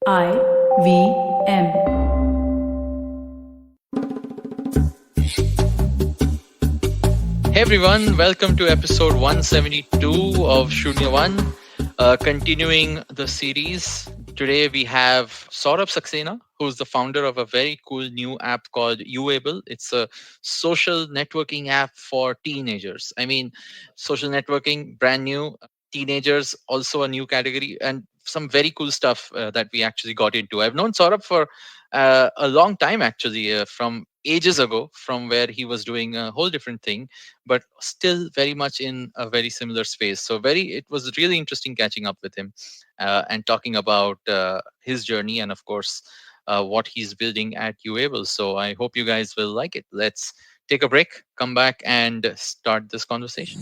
IVM. Hey everyone, welcome to episode 172 of Shunya 1, continuing the series. Today we have Saurabh Saxena, who's the founder of a very cool new app called Uable. It's a social networking app for teenagers. I mean, social networking, brand new. Teenagers, also a new category, and some very cool stuff that we actually got into. I've known Saurabh for a long time, actually, from ages ago, from where he was doing a whole different thing, but still very much in a very similar space. So it was really interesting catching up with him and talking about his journey and of course what he's building at Uable. So I hope you guys will like it. Let's take a break, come back and start this conversation.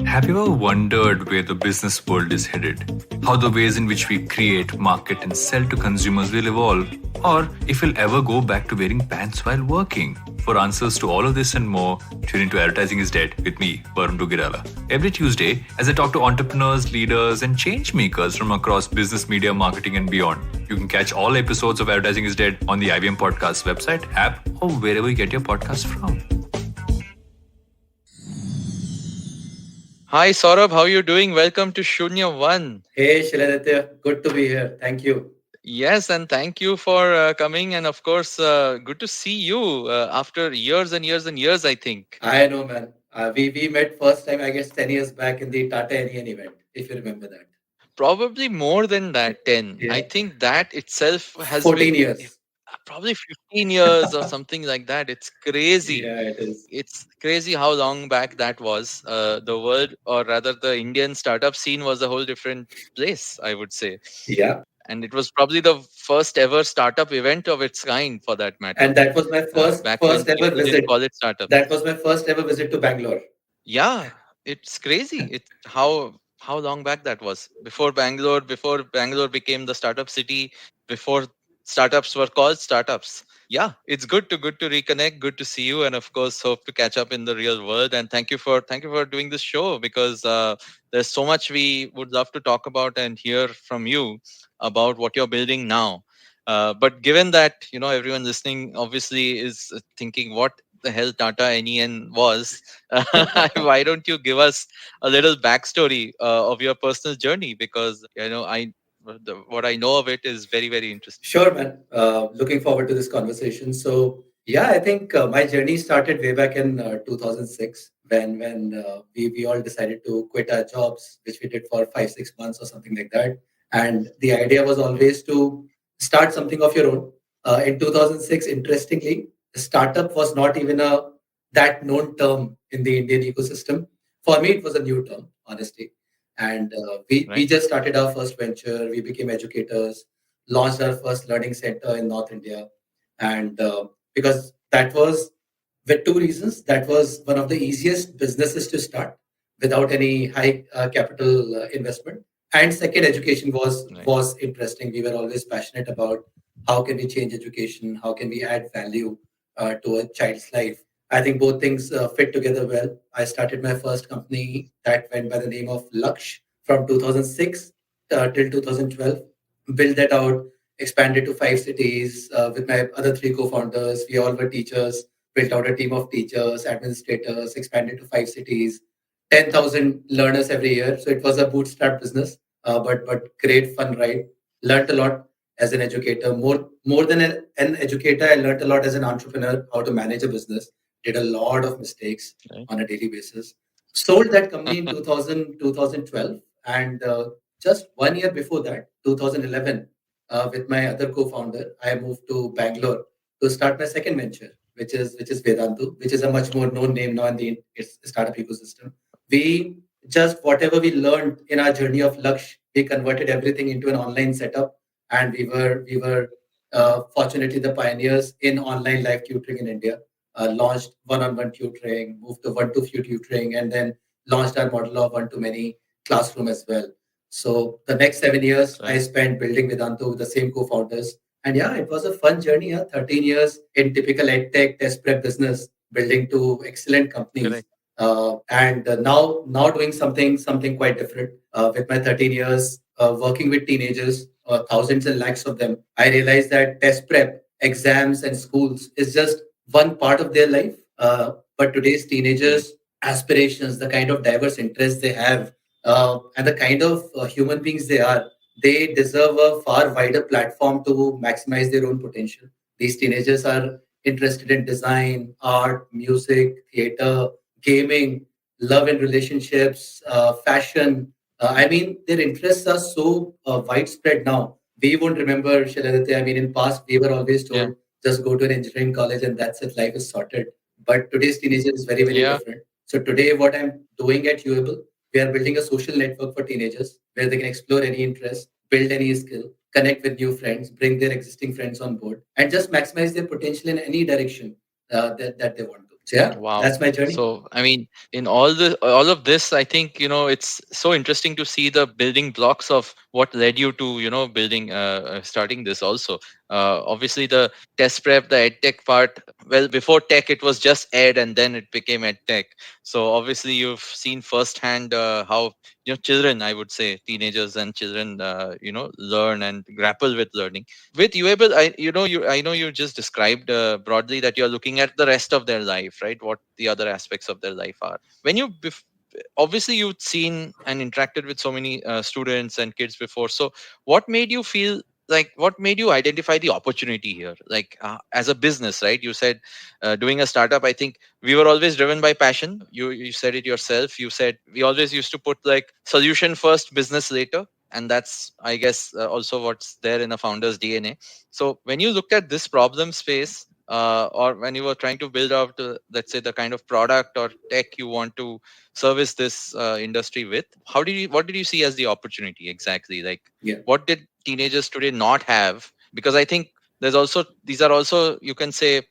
Have you ever wondered where the business world is headed? How the ways in which we create, market, and sell to consumers will evolve? Or if we'll ever go back to wearing pants while working? For answers to all of this and more, tune into Advertising is Dead with me, Varun Dugirala. Every Tuesday, as I talk to entrepreneurs, leaders, and change makers from across business, media, marketing, and beyond. You can catch all episodes of Advertising is Dead on the IVM Podcast website, app, or wherever you get your podcasts from. Hi Saurabh, how are you doing? Welcome to Shunya 1. Hey, Shiladitya, good to be here. Thank you. Yes, and thank you for coming. And of course, good to see you after years and years and years, I think. I know, man. We met first time, I guess, 10 years back in the Tata NEN event, if you remember that. Probably more than that, 10. I Yeah. think that itself has 14 been years. probably 15 years or something like that. It's crazy. Yeah, it is. It's crazy how long back that was. The world, or rather, the Indian startup scene was a whole different place, I would say. Yeah. And it was probably the first ever startup event of its kind, for that matter. And that was my Back when first ever people didn't visit. call it startup. That was my first ever visit to Bangalore. Yeah, it's crazy. It's how long back that was. Before Bangalore became the startup city, before startups were called startups. Yeah, it's good to reconnect, good to see you, and of course hope to catch up in the real world. And thank you for doing this show, because there's so much we would love to talk about and hear from you about what you're building now. But given that, everyone listening obviously is thinking, what the hell Tata NEN was, why don't you give us a little backstory of your personal journey? Because what I know of it is very, very interesting. Sure, man. Looking forward to this conversation. So, yeah, I think my journey started way back in 2006 when we all decided to quit our jobs, which we did for 5 6 months or something like that. And the idea was always to start something of your own. In 2006, interestingly, startup was not even a that known term in the Indian ecosystem. For me, it was a new term, honestly. And we Right. just started our first venture. We became educators, launched our first learning center in North India. And because that was, with two reasons, that was one of the easiest businesses to start without any high capital investment. And second, education Right. was interesting. We were always passionate about how can we change education, how can we add value to a child's life. I think both things fit together well. I started my first company that went by the name of Laksh from 2006 till 2012. Built that out, expanded to 5 cities with my other three co-founders. We all were teachers. Built out a team of teachers, administrators. Expanded to 5 cities, 10,000 learners every year. So it was a bootstrap business, but great fun ride. Learned a lot as an educator. More than an educator, I learned a lot as an entrepreneur how to manage a business. Did a lot of mistakes Right. on a daily basis. Sold that company in 2012, and just 1 year before that, 2011, with my other co-founder, I moved to Bangalore to start my second venture, which is Vedantu, which is a much more known name now in the startup ecosystem. We just whatever we learned in our journey of Laksh, we converted everything into an online setup, and we were fortunately the pioneers in online live tutoring in India. Launched one-on-one tutoring, moved to one-to-few tutoring, and then launched our model of one-to-many classroom as well. So the next 7 years I Right. spent building Vedantu with the same co-founders. And yeah, it was a fun journey. 13 years in typical ed tech test prep business, building two excellent companies. Correct. And now doing something quite different with my 13 years working with teenagers, thousands and lakhs of them. I realized that test prep, exams, and schools is just one part of their life. But today's teenagers' aspirations, the kind of diverse interests they have, and the kind of human beings they are, they deserve a far wider platform to maximize their own potential. These teenagers are interested in design, art, music, theater, gaming, love and relationships, fashion. I mean, their interests are so widespread now. We won't remember, Shiladitya. I mean, in past, we were always Yeah. told just go to an engineering college and that's it, life is sorted. But today's teenager is very, very Yeah. different. So today, what I'm doing at Uable, we are building a social network for teenagers where they can explore any interest, build any skill, connect with new friends, bring their existing friends on board, and just maximize their potential in any direction that they want to. So yeah, Wow. that's my journey. So, I mean, in all of this, I think, it's so interesting to see the building blocks of what led you to, building, starting this also. Obviously, the test prep, the ed tech part, well, before tech, it was just ed and then it became ed tech. So, obviously, you've seen firsthand how, children, I would say, teenagers and children, learn and grapple with learning with Uable. I know you just described broadly that you're looking at the rest of their life, right? What the other aspects of their life are. When obviously you've seen and interacted with so many students and kids before. So what made you feel like, what made you identify the opportunity here, like, as a business, right? You said, doing a startup, I think we were always driven by passion. You said it yourself. You said we always used to put like solution first, business later, and that's, I guess, also what's there in a founder's DNA. So when you looked at this problem space, or when you were trying to build out, let's say, the kind of product or tech you want to service this industry with, what did you see as the opportunity exactly? Like, Yeah. what did teenagers today not have? Because I think these are also, you can say,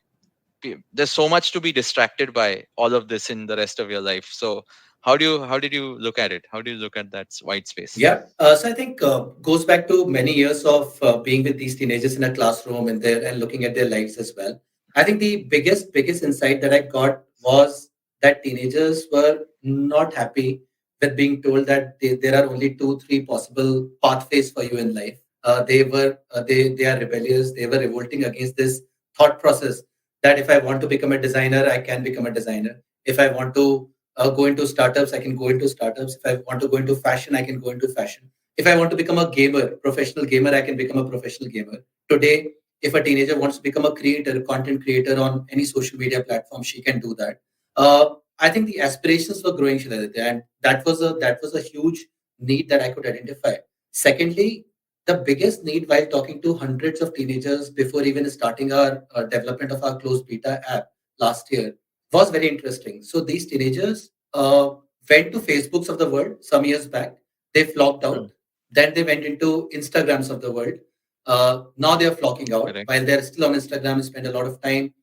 there's so much to be distracted by all of this in the rest of your life. So how did you look at it? How do you look at that white space? Yeah. So I think goes back to many years of being with these teenagers in a classroom and looking at their lives as well. I think the biggest insight that I got was that teenagers were not happy with being told that there are only two, three possible pathways for you in life. They are rebellious. They were revolting against this thought process that if I want to become a designer, I can become a designer. If I want to go into startups, I can go into startups. If I want to go into fashion, I can go into fashion. If I want to become a gamer, professional gamer, I can become a professional gamer. Today, if a teenager wants to become a creator, content creator on any social media platform, she can do that. I think the aspirations were growing, Shiladitya, and that was a huge need that I could identify. Secondly, the biggest need while talking to hundreds of teenagers before even starting our development of our closed beta app last year was very interesting. So these teenagers went to Facebooks of the world some years back. They flocked out. Then they went into Instagrams of the world. Now they are flocking out. Correct. While they're still on Instagram, spend a lot of time.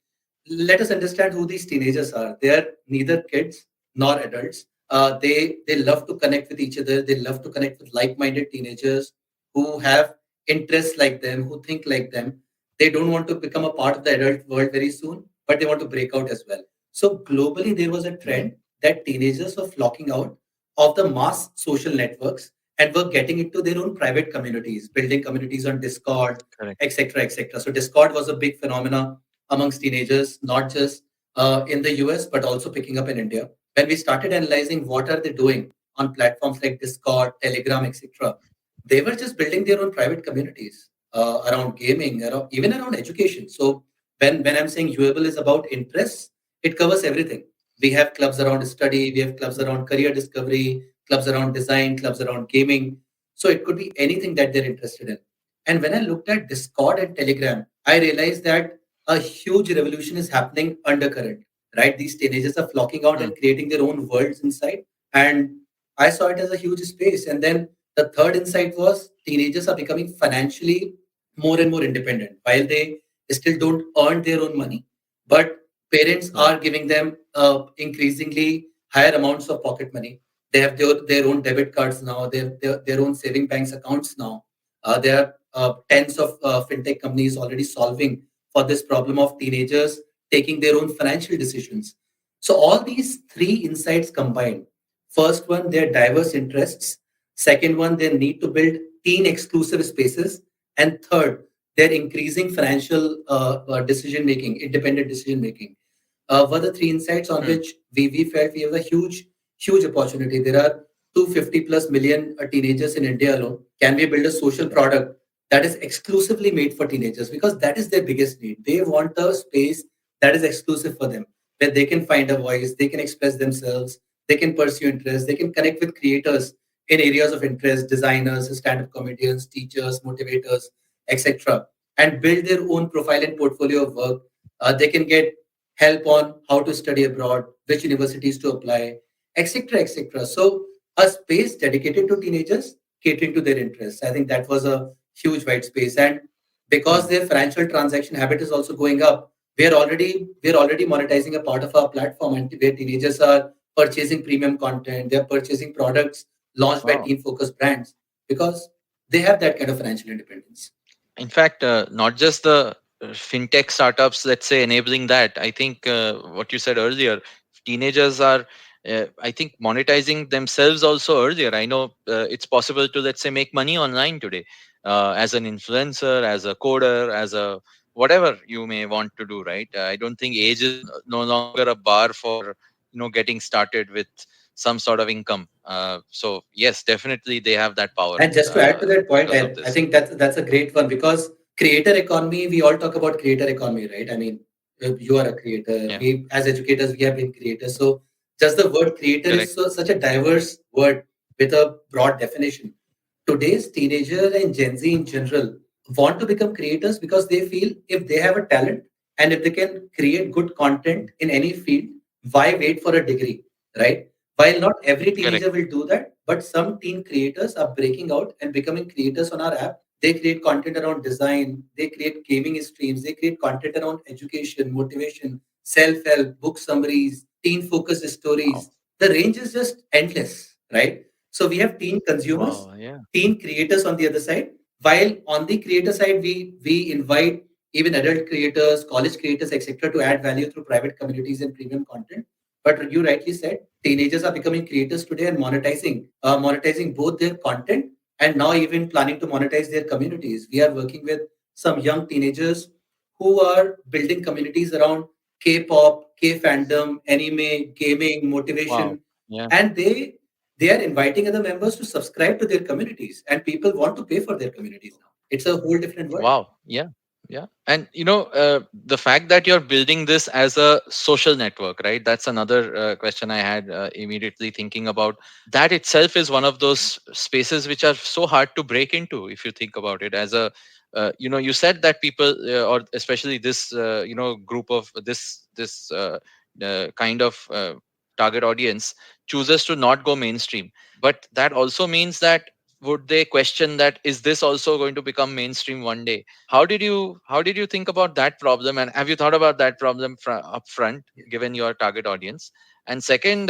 Let us understand who these teenagers are. They are neither kids nor adults. They love to connect with each other. They love to connect with like-minded teenagers who have interests like them, who think like them. They don't want to become a part of the adult world very soon, but they want to break out as well. So globally, there was a trend that teenagers were flocking out of the mass social networks and were getting into their own private communities, building communities on Discord, Correct. etc., etc. So Discord was a big phenomenon amongst teenagers, not just in the US, but also picking up in India. When we started analyzing what are they doing on platforms like Discord, Telegram, etc., they were just building their own private communities around gaming, even around education. So when I'm saying Uable is about interests, it covers everything. We have clubs around study, we have clubs around career discovery, clubs around design, clubs around gaming. So it could be anything that they're interested in. And when I looked at Discord and Telegram, I realized that a huge revolution is happening undercurrent, right? These teenagers are flocking out Mm. and creating their own worlds inside. And I saw it as a huge space. And then the third insight was teenagers are becoming financially more and more independent while they still don't earn their own money. But parents Mm. are giving them increasingly higher amounts of pocket money. They have their own debit cards now, they have their own saving banks accounts now. There are tens of fintech companies already solving for this problem of teenagers taking their own financial decisions. So all these three insights combined. First one, their diverse interests. Second one, their need to build teen exclusive spaces. And third, their increasing financial decision making, independent decision making were the three insights on Hmm. which we felt we have a huge opportunity. There are 250 plus million teenagers in India alone. Can we build a social Yeah. product that is exclusively made for teenagers? Because that is their biggest need. They want a space that is exclusive for them, where they can find a voice, they can express themselves, they can pursue interests, they can connect with creators in areas of interest, designers, stand-up comedians, teachers, motivators, etc., and build their own profile and portfolio of work. They can get help on how to study abroad, which universities to apply, etc., etc. So a space dedicated to teenagers catering to their interests. I think that was a huge white space, and because Hmm. their financial transaction habit is also going up, we're already monetizing a part of our platform, and where teenagers are purchasing premium content, they're purchasing products launched by Wow. teen focused brands because they have that kind of financial independence. In fact, not just the fintech startups, let's say, enabling that. I think what you said earlier, teenagers are, I think, monetizing themselves also earlier. I know it's possible to, let's say, make money online today as an influencer, as a coder, as a whatever you may want to do, right? I don't think age is no longer a bar for getting started with some sort of income. So yes, definitely they have that power And just to add to that point, because of I this. think that's a great one because creator economy, we all talk about creator economy, right? I mean, you are a creator. Yeah, We as educators, we have been creators. So just the word creator is correct. such a diverse word with a broad definition. Today's teenager and Gen Z in general want to become creators because they feel if they have a talent and if they can create good content in any field, why wait for a degree, right? While not every Correct. teenager will do that, but some teen creators are breaking out and becoming creators on our app. They create content around design, they create gaming streams, they create content around education, motivation, self help, book summaries, teen focused Wow. stories. The range is just endless, right? So we have teen consumers, Wow. Yeah. teen creators on the other side, while on the creator side, we invite even adult creators, college creators, etc., to add value through private communities and premium content. But you rightly said, teenagers are becoming creators today and monetizing both their content and now even planning to monetize their communities. We are working with some young teenagers who are building communities around K-pop, K-fandom, anime, gaming, Wow. motivation, Yeah. and they are inviting other members to subscribe to their communities, and people want to pay for their communities now. It's a whole different world. Wow. Yeah. Yeah. And the fact that you're building this as a social network, right? That's another question I had immediately thinking about. That itself is one of those spaces which are so hard to break into if you think about it. As a you said that people or especially this group of this kind of target audience chooses to not go mainstream, but that also means that would they question that is this also going to become mainstream one day? How did you think about that problem, and have you thought about that problem up front given your target audience? And second,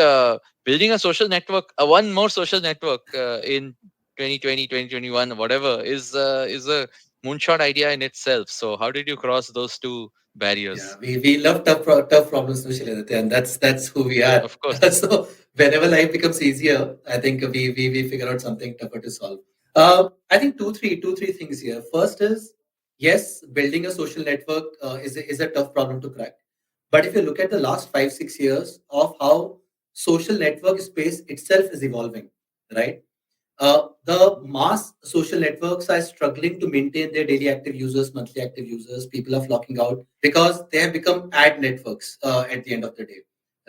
building a social network, one more social network in 2020, 2021, whatever, is a moonshot idea in itself. So how did you cross those two Yeah, barriers? we love tough problems, no, Shiladitya, and that's who we are. Of course. So whenever life becomes easier, I think we figure out something tougher to solve. I think two three things here. First is yes, building a social network is a tough problem to crack. But if you look at the last 5 6 years of how social network space itself is evolving, right? The mass social networks are struggling to maintain their daily active users, monthly active users. People are flocking out because they have become ad networks at the end of the day,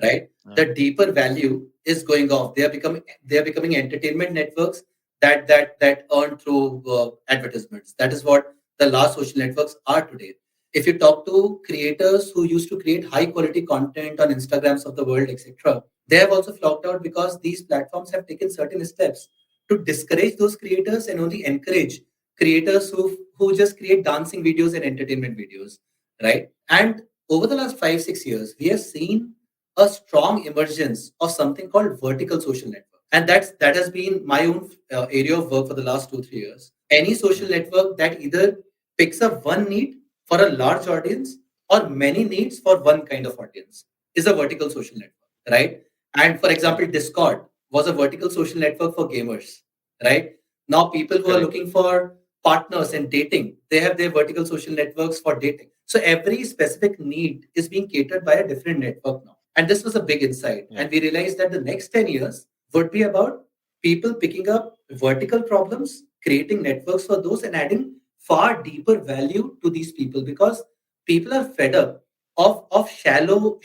right? Yeah. The deeper value is going off. They are becoming entertainment networks that earn through advertisements. That is what the last social networks are today. If you talk to creators who used to create high quality content on Instagrams of the world, etc., they have also flocked out because these platforms have taken certain steps to discourage those creators and only encourage creators who just create dancing videos and entertainment videos, right? And over the last 5 6 years, we have seen a strong emergence of something called vertical social network, and that has been my own area of work for the last 2 3 years. Any social Mm. network that either picks up one need for a large audience or many needs for one kind of audience. is a vertical social network, right? And for Right. example, Discord was a vertical social network for gamers, right? Now people who are Correct. looking for partners and dating, they have their vertical social networks for dating. So every specific need is being catered by a different network now. And this was a big insight. Yeah. And we realized that the next 10 years would be about people picking up vertical problems, creating networks for those, and adding far deeper value to these people, because people are fed up of shallow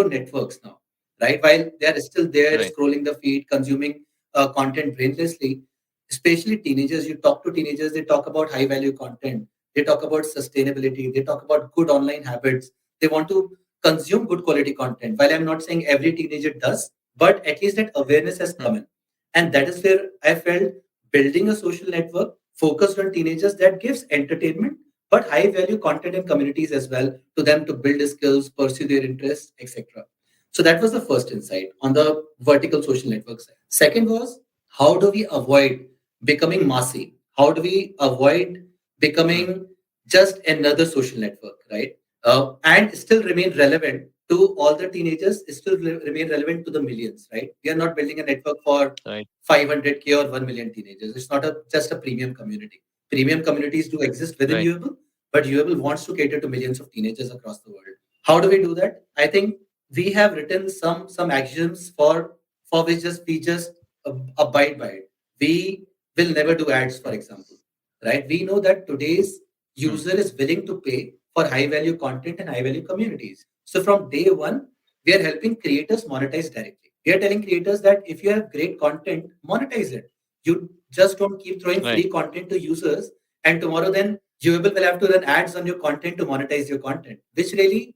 networks now, right? While they are still there Right. scrolling the feed, consuming content brainlessly, especially teenagers. You talk to teenagers, they talk about high value content, they talk about sustainability, they talk about good online habits. They want to consume good quality content. While I'm not saying every teenager does, but at least that awareness has Hmm. come in. And that is where I felt building a social network focused on teenagers that gives entertainment but high value content and communities as well to them to build skills, pursue their interests, etc. So that was the first insight on the vertical social network side. Second was, how do we avoid becoming massy? How do we avoid Hmm. becoming just another social network, right? And still remain relevant to all the teenagers, still remain relevant to the millions, right? We are not building a network for Right. 500K or 1 million teenagers. It's not just a premium community. Premium communities do exist within Right. Uable, but Uable wants to cater to millions of teenagers across the world. How do we do that? I think we have written some axioms for which we just abide by it. We will never do ads, for example, right? We know that today's Hmm. user is willing to pay for high value content and high value communities. So from day one, we are helping creators monetize directly. We are telling creators that if you have great content, monetize it. You just don't keep throwing Right. free content to users, and tomorrow then you will have to run ads on your content to monetize your content, which really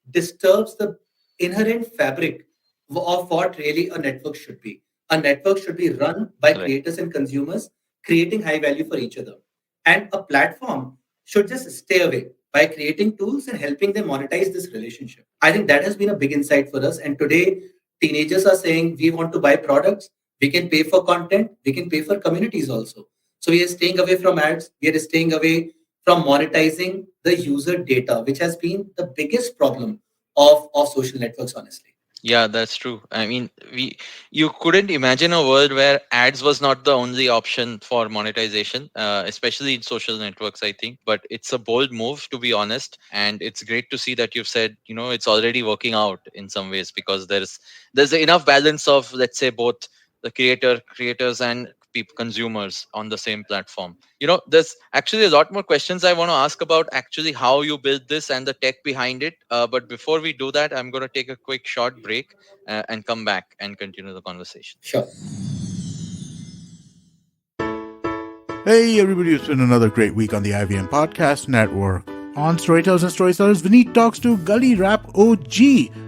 disturbs the inherent fabric of what really a network should be. A network should be run by Correct. creators and consumers, creating high value for each other. And a platform should just stay away by creating tools and helping them monetize this relationship. I think that has been a big insight for us. And today, teenagers are saying we want to buy products, we can pay for content, we can pay for communities also. So we are staying away from ads, we are staying away from monetizing the user data, which has been the biggest problem of social networks, honestly. Yeah, that's true. I mean, you couldn't imagine a world where ads was not the only option for monetization, especially in social networks, I think. But it's a bold move, to be honest, and it's great to see that you've said, it's already working out in some ways, because there's enough balance of, let's say, both the creators and people consumers on the same platform. There's actually a lot more questions I want to ask about actually how you build this and the tech behind it. But before we do that, I'm going to take a quick short break and come back and continue the conversation. Sure. Hey everybody, it's been another great week on the IVM Podcast Network. On Storytellers and Storytellers, Vineet talks to Gully Rap OG,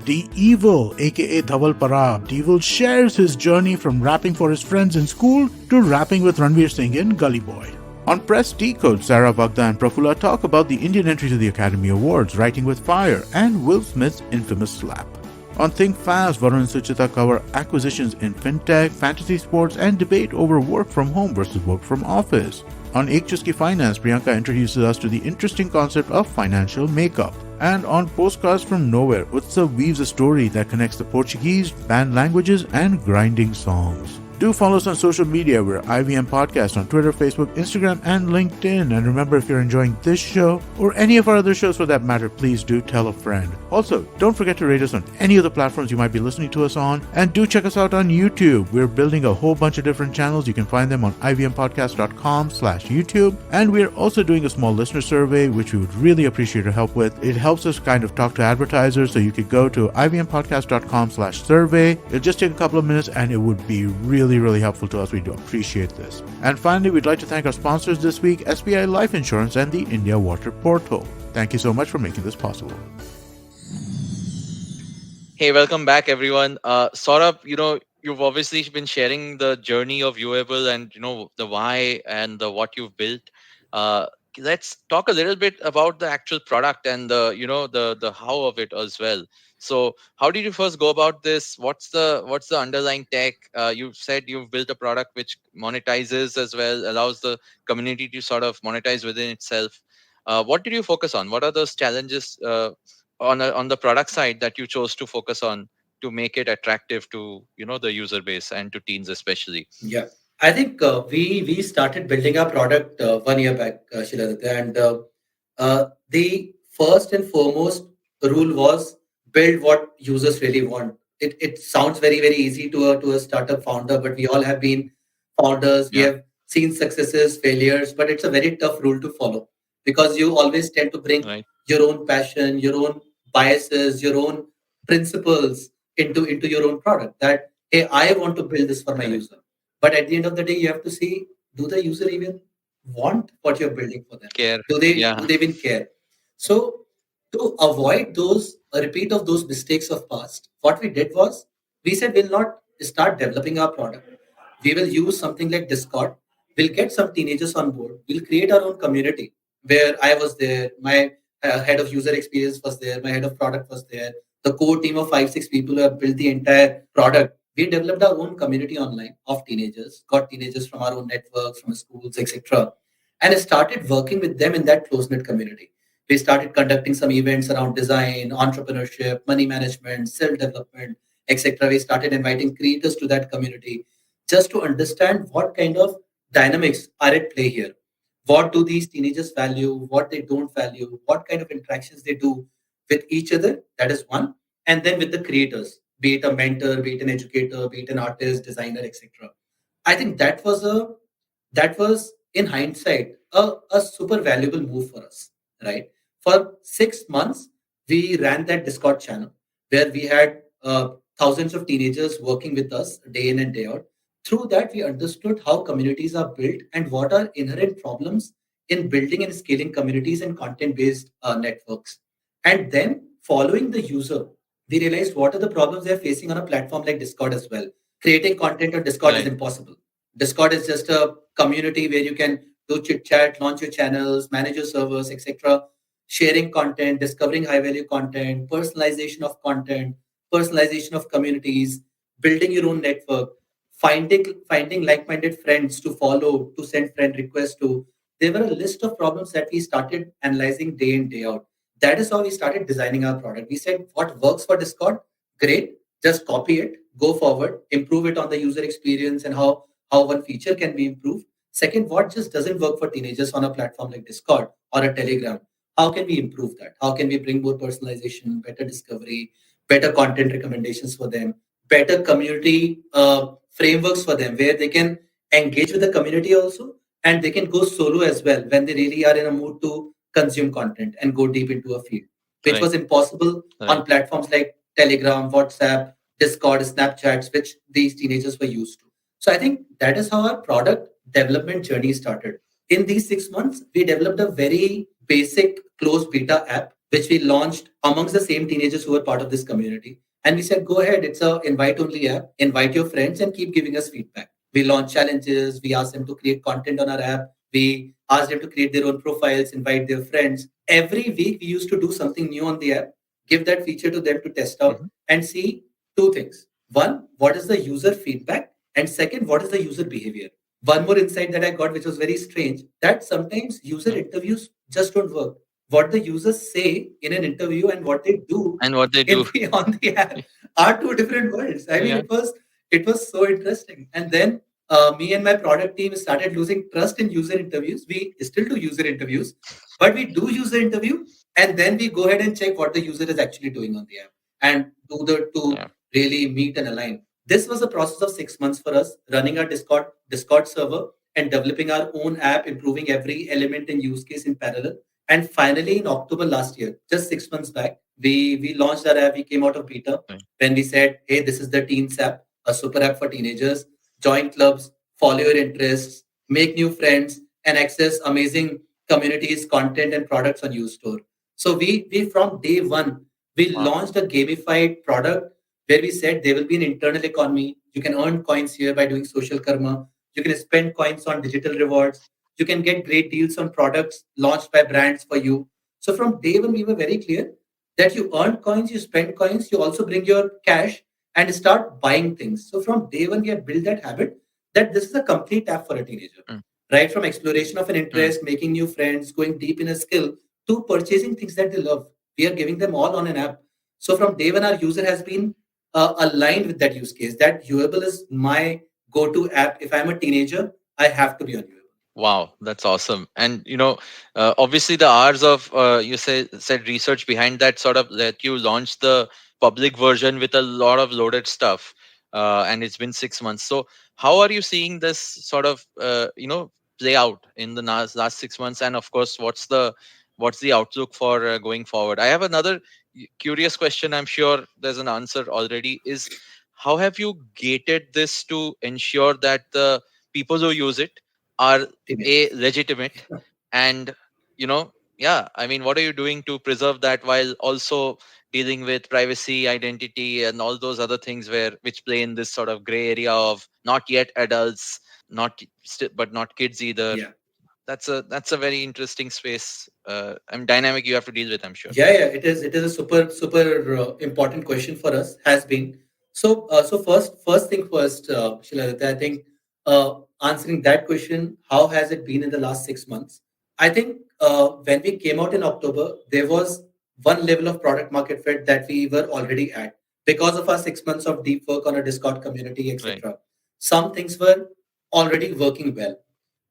The Evil, aka Dhaval Parab. The Evil shares his journey from rapping for his friends in school to rapping with Ranveer Singh in Gully Boy. On Press Decode, Sarah Vagda and Prafula talk about the Indian entry to the Academy Awards, Writing with Fire, and Will Smith's infamous slap. On Think Fast, Varun and Suchita cover acquisitions in fintech, fantasy sports, and debate over work from home versus work from office. On Ek Chuski Finance, Priyanka introduces us to the interesting concept of financial makeup. And on Postcards from Nowhere, Utsav weaves a story that connects the Portuguese, banned languages, and grinding songs. Do follow us on social media. We're IVM Podcast on Twitter, Facebook, Instagram, and LinkedIn. And remember, if you're enjoying this show or any of our other shows for that matter, please do tell a friend. Also, don't forget to rate us on any of the platforms you might be listening to us on. And do check us out on YouTube. We're building a whole bunch of different channels. You can find them on ivmpodcast.com/YouTube. And we're also doing a small listener survey, which we would really appreciate your help with. It helps us kind of talk to advertisers. So you could go to ivmpodcast.com/survey. It'll just take a couple of minutes and it would be really helpful to us. We do appreciate this. And finally, we'd like to thank our sponsors this week, SBI Life Insurance and the India Water Portal. Thank you so much for making this possible. Hey, welcome back, everyone. Saurabh, you've obviously been sharing the journey of Uable and the why and the what you've built. Uh, let's talk a little bit about the actual product and the how of it as well. So, how did you first go about this? What's the underlying tech? You've said you've built a product which monetizes as well, allows the community to sort of monetize within itself. What did you focus on? What are those challenges? on the product side that you chose to focus on to make it attractive to the user base and to teens especially? Yeah, I think we started building our product 1 year back, Shiladitya, and the first and foremost rule was build what users really want. It sounds very easy to a startup founder, but we all have been founders. We Yeah. have seen successes, failures, but it's a very tough rule to follow because you always tend to bring Right. your own passion, your own biases, your own principles into your own product. That hey, I want to build this for my Correct. user, but at the end of the day, you have to see, do the user even want what you're building for them? Care. Do Yeah. they even care? So to avoid those a repeat of those mistakes of past, what we did was we said we'll not start developing our product. We will use something like Discord. We'll get some teenagers on board. We'll create our own community where I was there, my head of user experience was there, my head of product was there, the core team of 5 6 people who have built the entire product. We developed our own community online of teenagers, got teenagers from our own networks, from schools, etc., and started working with them in that close knit community. We started conducting some events around design, entrepreneurship, money management, self development, etc. We started inviting creators to that community just to understand what kind of dynamics are at play here. What do these teenagers value? What they don't value? What kind of interactions they do with each other? That is one. And then with the creators, be it a mentor, be it an educator, be it an artist, designer, etc. I think that was in hindsight a super valuable move for us, right? For 6 months, we ran that Discord channel where we had thousands of teenagers working with us day in and day out. Through that, we understood how communities are built and what are inherent problems in building and scaling communities and content based networks. And then, following the user, we realized what are the problems they're facing on a platform like Discord as well. Creating content on Discord is Right. impossible. Discord is just a community where you can do chit chat, launch your channels, manage your servers, etc. Sharing content, discovering high value content, personalization of communities, building your own network, finding like minded friends to follow, to send friend requests to. There were a list of problems that we started analyzing day in, day out. That is how we started designing our product. We said, what works for Discord? Great. Just copy it, go forward, improve it on the user experience and how one feature can be improved. Second, what just doesn't work for teenagers on a platform like Discord or a Telegram? How can we improve that? How can we bring more personalization, better discovery, better content recommendations for them, better community frameworks for them where they can engage with the community also and they can go solo as well when they really are in a mood to consume content and go deep into a field, which Right. was impossible on Right. platforms like Telegram, WhatsApp, Discord, Snapchats, which these teenagers were used to. So I think that is how our product development journey started. In these 6 months, we developed a very basic closed beta app, which we launched amongst the same teenagers who were part of this community. And we said, go ahead, it's a invite only app, invite your friends and keep giving us feedback. We launched challenges, we asked them to create content on our app, we asked them to create their own profiles, invite their friends. Every week, we used to do something new on the app, give that feature to them to test out Hmm. and see two things. One, what is the user feedback? And second, what is the user behavior? One more insight that I got, which was very strange, that sometimes user Hmm. interviews just don't work. What the users say in an interview and what they do And what they in do. the on the app are two different worlds. I mean, Yeah. it was so interesting. And then me and my product team started losing trust in user interviews. We still do user interviews, but we do user interview and then we go ahead and check what the user is actually doing on the app and do the to Yeah. really meet and align. This was a process of 6 months for us, running our Discord server and developing our own app, improving every element and use case in parallel. And finally, in October last year, just 6 months back, we launched our app. We came out of beta Right. when we said, "Hey, this is the Teens app, a super app for teenagers. Join clubs, follow your interests, make new friends, and access amazing communities, content, and products on UStore." So we from day one we Wow. launched a gamified product where we said there will be an internal economy. You can earn coins here by doing social karma. You can spend coins on digital rewards. You can get great deals on products launched by brands for you. So from day one, we were very clear that you earn coins, you spend coins, you also bring your cash and start buying things. So from day one, we had built that habit that this is a complete app for a teenager, Mm. right? From exploration of an Mm. interest, making new friends, going deep in a skill to purchasing things that they love. We are giving them all on an app. So from day one, our user has been aligned with that use case. That Uable is my go-to app. If I'm a teenager, I have to be on Uable. Wow, that's awesome. And obviously the hours of you said research behind that sort of let you launch the public version with a lot of loaded stuff. And it's been 6 months. So how are you seeing this sort of play out in the last 6 months? And of course, what's the outlook for going forward? I have another curious question. I'm sure there's an answer already. Is how have you gated this to ensure that the people who use it are a Teenagers. legitimate, and yeah, I mean, what are you doing to preserve that while also dealing with privacy, identity, and all those other things which play in this sort of gray area of not yet adults, but not kids either. Yeah. That's a very interesting space, and dynamic you have to deal with, I'm sure. Yeah, yeah, it is. It is a super important question for us. Has been so. First thing first, Shiladitya, I think answering that question, how has it been in the last 6 months? I think when we came out in October, there was one level of product market fit that we were already at because of our 6 months of deep work on a Discord community, Right. etc. Some things were already working well.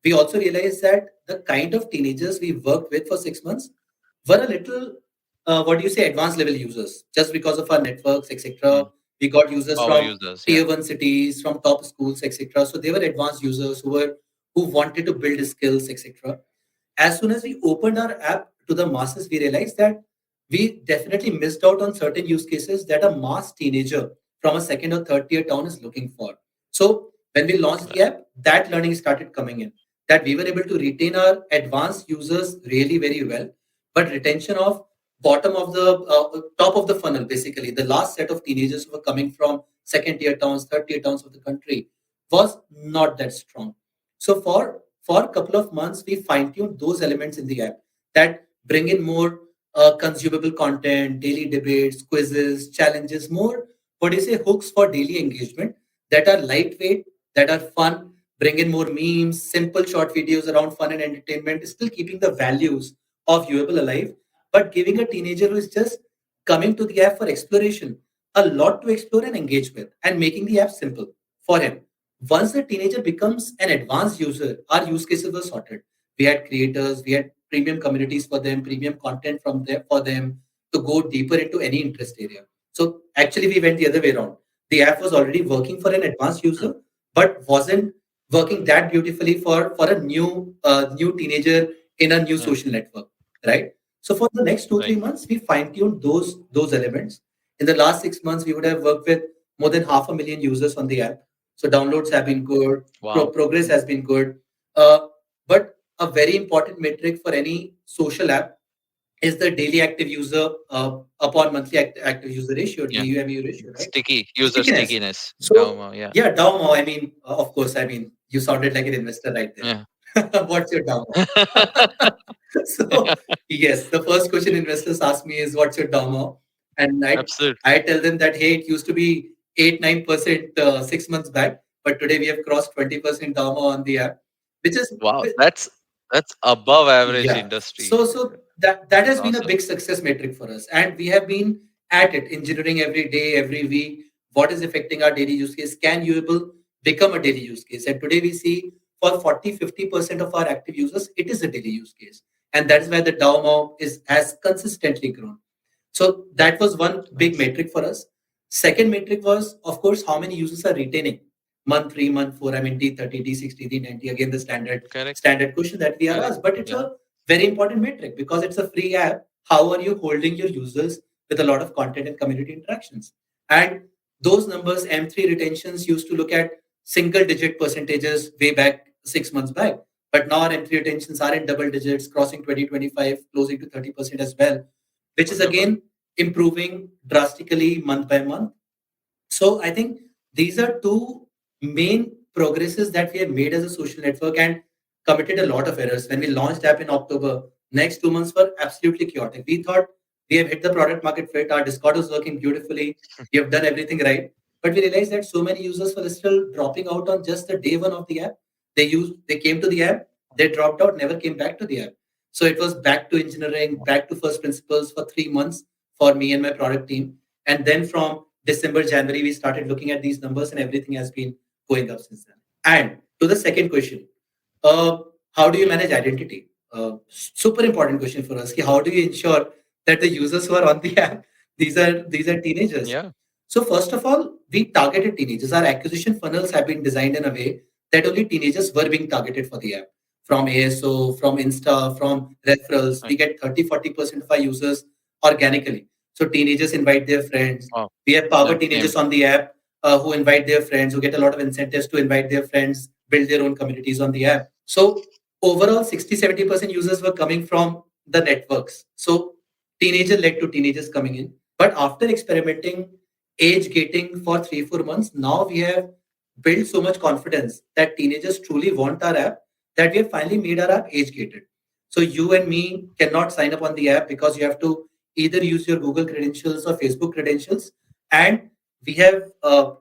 We also realized that the kind of teenagers we worked with for 6 months were a little, what do you say, advanced level users, just because of our networks, etc. Mm. We got users Power from users, yeah. tier one cities, from top schools, etc. So they were advanced users who wanted to build skills, etc. As soon as we opened our app to the masses, we realized that we definitely missed out on certain use cases that a mass teenager from a second or third tier town is looking for. So when we launched the app, that learning started coming in. That we were able to retain our advanced users really very well, but retention of bottom of the top of the funnel, basically the last set of teenagers who were coming from second tier towns, third tier towns of the country, was not that strong. So for a couple of months, we fine tuned those elements in the app that bring in more consumable content, daily debates, quizzes, challenges, more what do you say, hooks for daily engagement that are lightweight, that are fun, bring in more memes, simple short videos around fun and entertainment, still keeping the values of Uable alive, but giving a teenager who is just coming to the app for exploration a lot to explore and engage with, and making the app simple for him. Once the teenager becomes an advanced user, our use cases were sorted. We had creators, we had premium communities for them, premium content from there for them to go deeper into any interest area. So actually, we went the other way around. The app was already working for an advanced Mm. user, but wasn't working that beautifully for a new teenager in a new Yeah. social network, right? So for the next two Right. three months, we fine tuned those elements. In the last 6 months, we would have worked with more than 500,000 users on the app. So downloads have been good, Wow. progress has been good, uh, but a very important metric for any social app is the daily active user upon monthly active user ratio, Yeah. DUMU ratio, right? User Stickiness. stickiness. So Yeah. yeah, DAO. I mean, of course. I mean, you sounded like an investor right there. Yeah. What's your DAO? So yes, the first question investors ask me is, "What's your DAO?" And Absolutely. I tell them that hey, it used to be 8-9% 6 months back, but today we have crossed 20% DAO on the app, which is Wow, that's above average yeah. industry. So that That's has been a awesome. big success metric for us, and we have been at it, engineering every day, every week. What is affecting our daily use case? Can Uable become a daily use case? And today we see for 40-50% of our active users, it is a daily use case, and that is why the DAO is has consistently grown. So that was one big Nice. metric for us. Second metric was, of course, how many users are retaining month three, month four. I mean, D30, D60, D90. Again, the Correct. standard question that we are Correct. asked, but it's Yeah. a very important metric because it's a free app. How are you holding your users with a lot of content and community interactions? And those numbers, M3 retentions used to look at single digit percentages way back 6 months back. But now our M3 retentions are in double digits, crossing 20-25, closing to 30% as well, which is Wonderful. again improving drastically month by month. So I think these are two main progresses that we have made as a social network, and committed a lot of errors. When we launched app in October, next 2 months were absolutely chaotic. We thought we have hit the product market fit, our Discord was working beautifully, we have done everything right. But we realized that so many users were still dropping out on just the day one of the app. They came to the app, they dropped out, never came back to the app. So it was back to engineering, back to first principles for 3 months for me and my product team. And then from December, January, we started looking at these numbers, and everything has been going up since then. And to the second question, uh, how do you manage identity? Super important question for us. How do you ensure that the users who are on the app, these are teenagers? Yeah. So first of all, we targeted teenagers. Our acquisition funnels have been designed in a way that only teenagers were being targeted for the app. From ASO, from Insta, from referrals, we Right. get 30-40% of our users organically. So teenagers invite their friends. Wow. We have power Yeah. teenagers Same. on the app who invite their friends, who get a lot of incentives to invite their friends, build their own communities on the app. So overall, 60-70% users were coming from the networks. So teenager led to teenagers coming in. But after experimenting age gating for 3-4 months, now we have built so much confidence that teenagers truly want our app that we have finally made our app age gated. So you and me cannot sign up on the app because you have to either use your Google credentials or Facebook credentials. And we have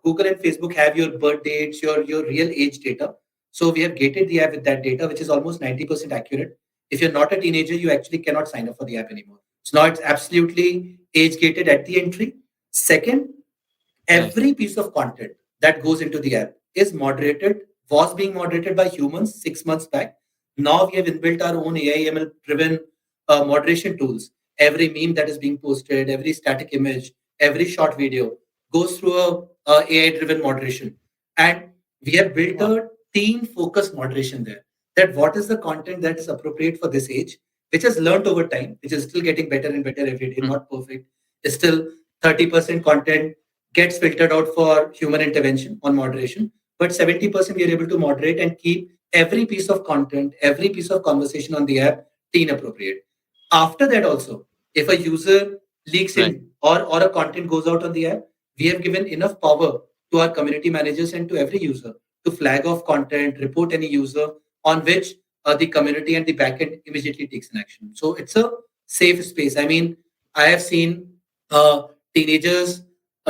Google and Facebook have your birth dates, your real age data. So we have gated the app with that data, which is almost 90% accurate. If you're not a teenager, you actually cannot sign up for the app anymore. So now it's absolutely age gated at the entry. Second, Nice. every piece of content that goes into the app is moderated, was being moderated by humans 6 months back. Now we have inbuilt our own AI ML driven moderation tools. Every meme that is being posted, every static image, every short video goes through a AI driven moderation. And we have built Wow. a teen focused moderation there. That what is the content that is appropriate for this age, which has learned over time, which is still getting better and better every day, Hmm. not perfect. It's still 30% content gets filtered out for human intervention on moderation, but 70% we are able to moderate and keep every piece of content, every piece of conversation on the app teen appropriate. After that, also, if a user leaks Right. in or a content goes out on the app, we have given enough power to our community managers and to every user to flag off content, report any user on which the community and the backend immediately takes an action. So it's a safe space. I mean, I have seen teenagers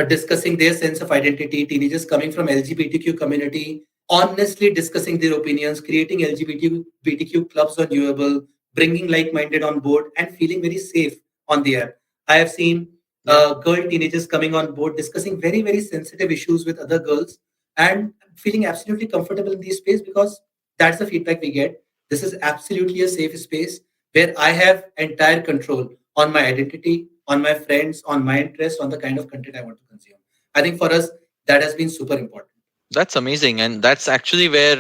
discussing their sense of identity, teenagers coming from LGBTQ community, honestly discussing their opinions, creating LGBTQ clubs on Uable, bringing like-minded on board, and feeling very safe on the app. I have seen Yeah. girl teenagers coming on board, discussing very, very sensitive issues with other girls, and feeling absolutely comfortable in this space because that's the feedback we get. This is absolutely a safe space where I have entire control on my identity, on my friends, on my interest, on the kind of content I want to consume. I think for us, that has been super important. That's amazing. And that's actually where,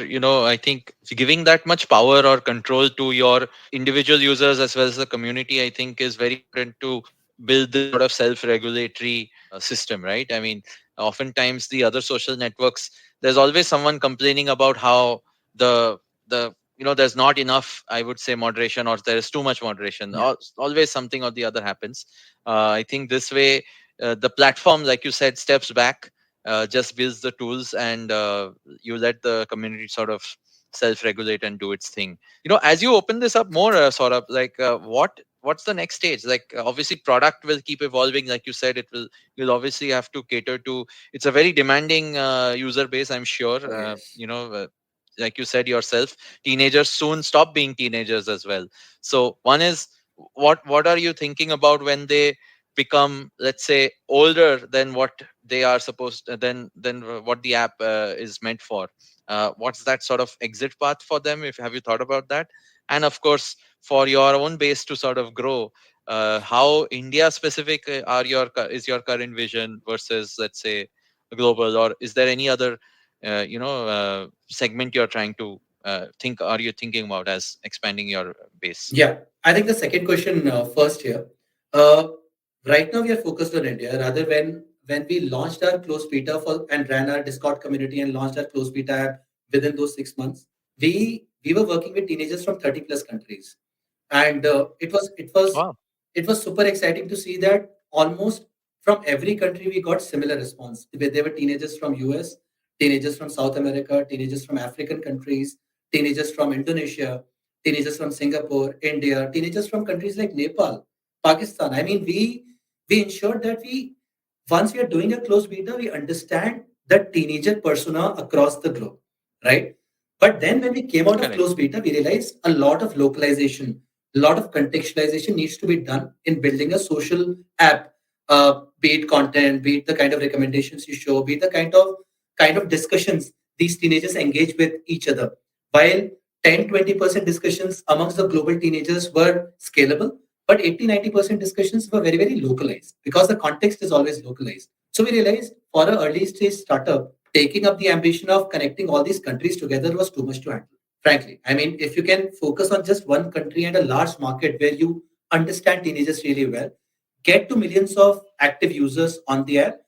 I think giving that much power or control to your individual users as well as the community, I think is very important to build this sort of self regulatory system, right? I mean, oftentimes the other social networks, there's always someone complaining about how there's not enough, I would say, moderation, or there is too much moderation. Yeah. Always something or the other happens. I think this way, the platform, like you said, steps back, just builds the tools, and you let the community sort of self-regulate and do its thing. As you open this up more, sort of like what's the next stage? Like, obviously product will keep evolving, like you said. You'll obviously have to cater to, it's a very demanding user base, I'm sure. Oh, yes. Like you said yourself, teenagers soon stop being teenagers as well. So one is, what are you thinking about when they become, let's say, older than what they are supposed than what the app is meant for? What's that sort of exit path for them, if have you thought about that? And of course, for your own base to sort of grow, how India specific is your current vision versus, let's say, global? Or is there any other segment you're trying to are you thinking about as expanding your base? Yeah, I think the second question first here. Uh, right now, we are focused on India. Rather, when we launched our closed beta for and ran our Discord community and launched our closed beta app within those 6 months, we were working with teenagers from 30 plus countries, and Wow. it was super exciting to see that almost from every country we got similar response. There were teenagers from US, teenagers from South America, teenagers from African countries, teenagers from Indonesia, teenagers from Singapore, India, teenagers from countries like Nepal, Pakistan. I mean, we ensured that we once we are doing a closed beta, we understand the teenager persona across the globe, right? But then when we came out of Correct. closed beta, we realized a lot of localization, a lot of contextualization needs to be done in building a social app, be it content, be it the kind of recommendations you show, be it the kind of discussions these teenagers engage with each other. While 10-20% discussions amongst the global teenagers were scalable, but 80-90% discussions were very, very localized because the context is always localized. So we realized for an early stage startup, taking up the ambition of connecting all these countries together was too much to handle. Frankly, I mean, if you can focus on just one country and a large market where you understand teenagers really well, get to millions of active users on the app,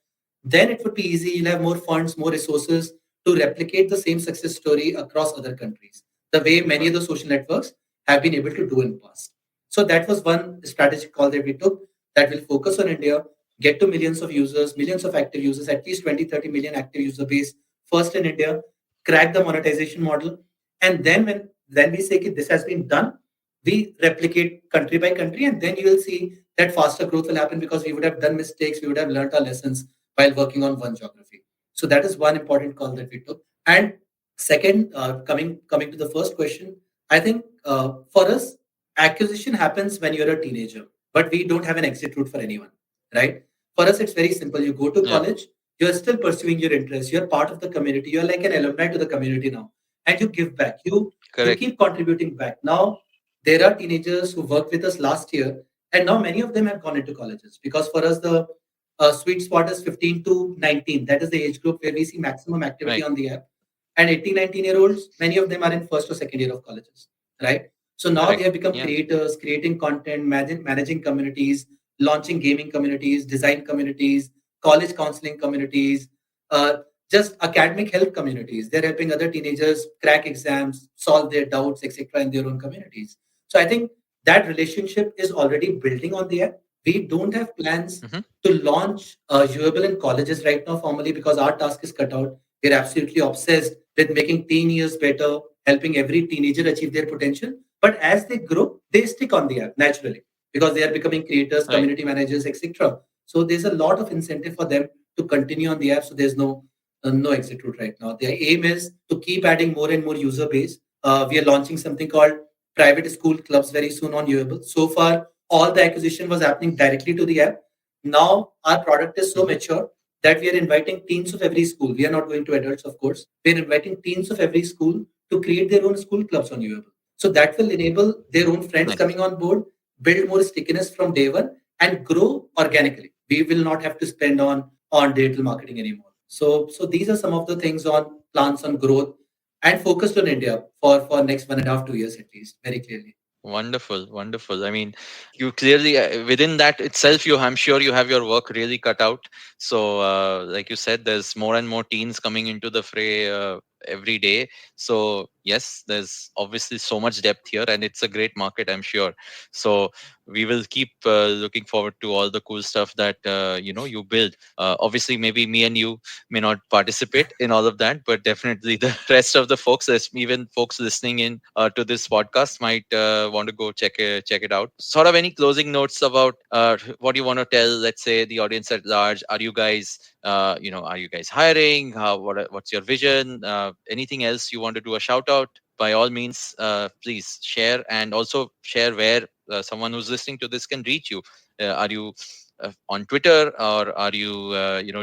then it would be easy. You'll have more funds, more resources to replicate the same success story across other countries, the way many of the social networks have been able to do in the past. So that was one strategic call that we took, that will focus on India, get to millions of users, millions of active users, at least 20, 30 million active user base first in India, crack the monetization model. And then when we say that this has been done, we replicate country by country, and then you will see that faster growth will happen because we would have done mistakes, we would have learned our lessons while working on one geography. So that is one important call that we took. And second, coming to the first question, I think for us, acquisition happens when you're a teenager, but we don't have an exit route for anyone, right? For us, it's very simple. You go to Yeah. college, you're still pursuing your interests, you're part of the community, you're like an alumni to the community now, and you give back. You Correct. keep contributing back. Now there are teenagers who worked with us last year, and now many of them have gone into colleges because for us the sweet spot is 15 to 19. That is the age group where we see maximum activity Right. on the app. And 18, 19-year-olds, many of them are in first or second year of colleges, right? So now they Correct. have become Yeah. creators, creating content, managing communities, launching gaming communities, design communities, college counseling communities, uh, just academic help communities. They're helping other teenagers crack exams, solve their doubts, etc., in their own communities. So I think that relationship is already building on the app. We don't have plans Hmm. to launch Uable in colleges right now formally because our task is cut out. We're absolutely obsessed with making teen years better, helping every teenager achieve their potential. But as they grow, they stick on the app naturally because they are becoming creators, Right. community managers, etc. So there's a lot of incentive for them to continue on the app. So there's no exit route right now. Their aim is to keep adding more and more user base. We are launching something called private school clubs very soon on Uable. So far, all the acquisition was happening directly to the app. Now our product is so Hmm. mature that we are inviting teens of every school. We are not going to adults, of course. We are inviting teens of every school to create their own school clubs on Uable. So that will enable their own friends Nice. coming on board, build more stickiness from day one, and grow organically. We will not have to spend on digital marketing anymore. So these are some of the things on plans on growth and focused on India for next 1.5 2 years at least, very clearly. Wonderful, wonderful. I mean, you clearly within that itself, I'm sure you have your work really cut out. So, like you said, there's more and more teens coming into the fray every day. So, yes, there's obviously so much depth here, and it's a great market, I'm sure. So, we will keep looking forward to all the cool stuff that you build. Obviously, maybe me and you may not participate in all of that, but definitely the rest of the folks, even folks listening in to this podcast, might want to go check it out. Sort of any closing notes about what you want to tell, let's say, the audience at large. Are you guys, are you guys hiring? What's your vision? Anything else you want to do a shout out? By all means, please share, and also share where someone who's listening to this can reach you. Are you on Twitter, or are you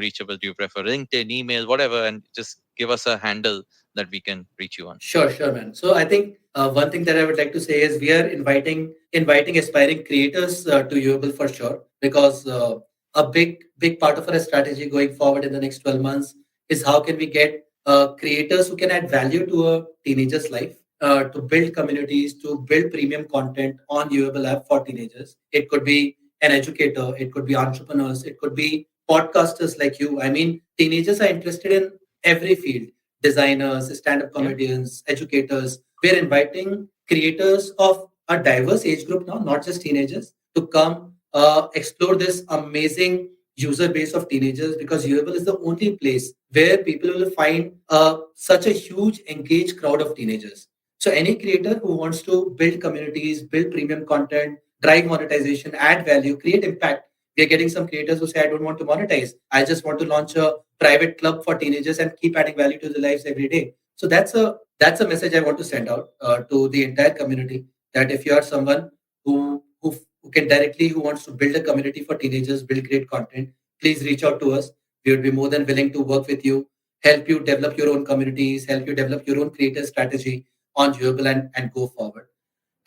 reachable? Do you prefer LinkedIn, email, whatever? And just give us a handle that we can reach you on. Sure, man. So I think one thing that I would like to say is we are inviting aspiring creators to Uable for sure because a big part of our strategy going forward in the next 12 months is how can we get creators who can add value to a teenager's life, to build communities, to build premium content on Uable app for teenagers. It could be an educator, it could be entrepreneurs, it could be podcasters like you. I mean, teenagers are interested in every field: designers, stand-up Yeah. comedians, educators. We're inviting creators of a diverse age group now, not just teenagers, to come explore this amazing user base of teenagers because Uable is the only place where people will find such a huge engaged crowd of teenagers. So any creator who wants to build communities, build premium content, drive monetization, add value, create impact. We are getting some creators who say, I don't want to monetize. I just want to launch a private club for teenagers and keep adding value to their lives every day. So that's a message I want to send out to the entire community, that if you are someone who can directly, who wants to build a community for teenagers, build great content, please reach out to us. We would be more than willing to work with you, help you develop your own communities, help you develop your own creative strategy on Uable and go forward.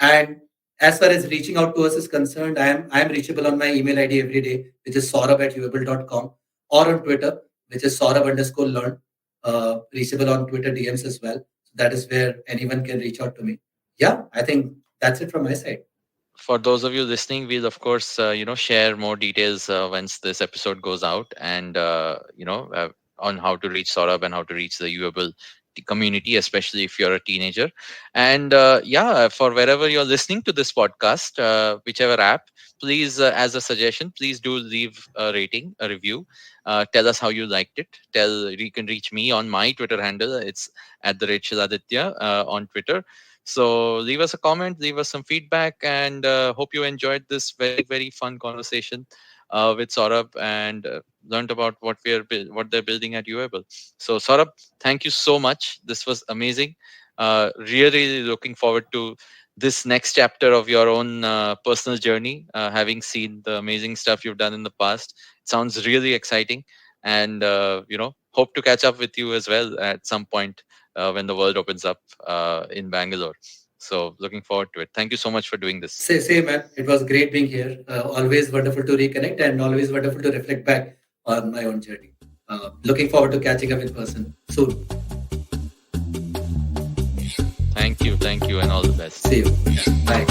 And as far as reaching out to us is concerned, I am reachable on my email ID every day, which is saurabh@uable.com, or on Twitter, which is saurabh_learn. Reachable on Twitter DMs as well. So that is where anyone can reach out to me. Yeah, I think that's it from my side. For those of you listening, we'll of course share more details once this episode goes out, and on how to reach Saurabh and how to reach the Uable community, especially if you're a teenager. And for wherever you're listening to this podcast, whichever app, please, as a suggestion, please do leave a rating, a review. Tell us how you liked it. You can reach me on my Twitter handle. It's @Shiladitya on Twitter. So leave us a comment, leave us some feedback, and hope you enjoyed this very, very fun conversation with Saurabh, and learned about what they're building at Uable. So Saurabh, thank you so much. This was amazing. Really looking forward to this next chapter of your own personal journey. Having seen the amazing stuff you've done in the past, it sounds really exciting, and hope to catch up with you as well at some point when the world opens up in Bangalore. So looking forward to it. Thank you so much for doing this. Same, man. It was great being here. Always wonderful to reconnect and always wonderful to reflect back on my own journey. Looking forward to catching up in person soon. Thank you, and all the best. See you. Bye.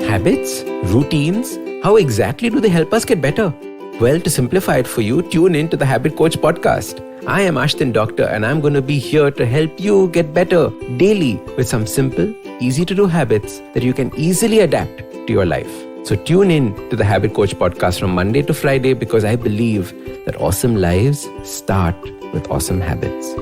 Habits? Routines? How exactly do they help us get better? Well, to simplify it for you, tune in to the Habit Coach podcast. I am Ashton Doctor, and I'm going to be here to help you get better daily with some simple, easy to do habits that you can easily adapt to your life. So tune in to the Habit Coach podcast from Monday to Friday, because I believe that awesome lives start with awesome habits.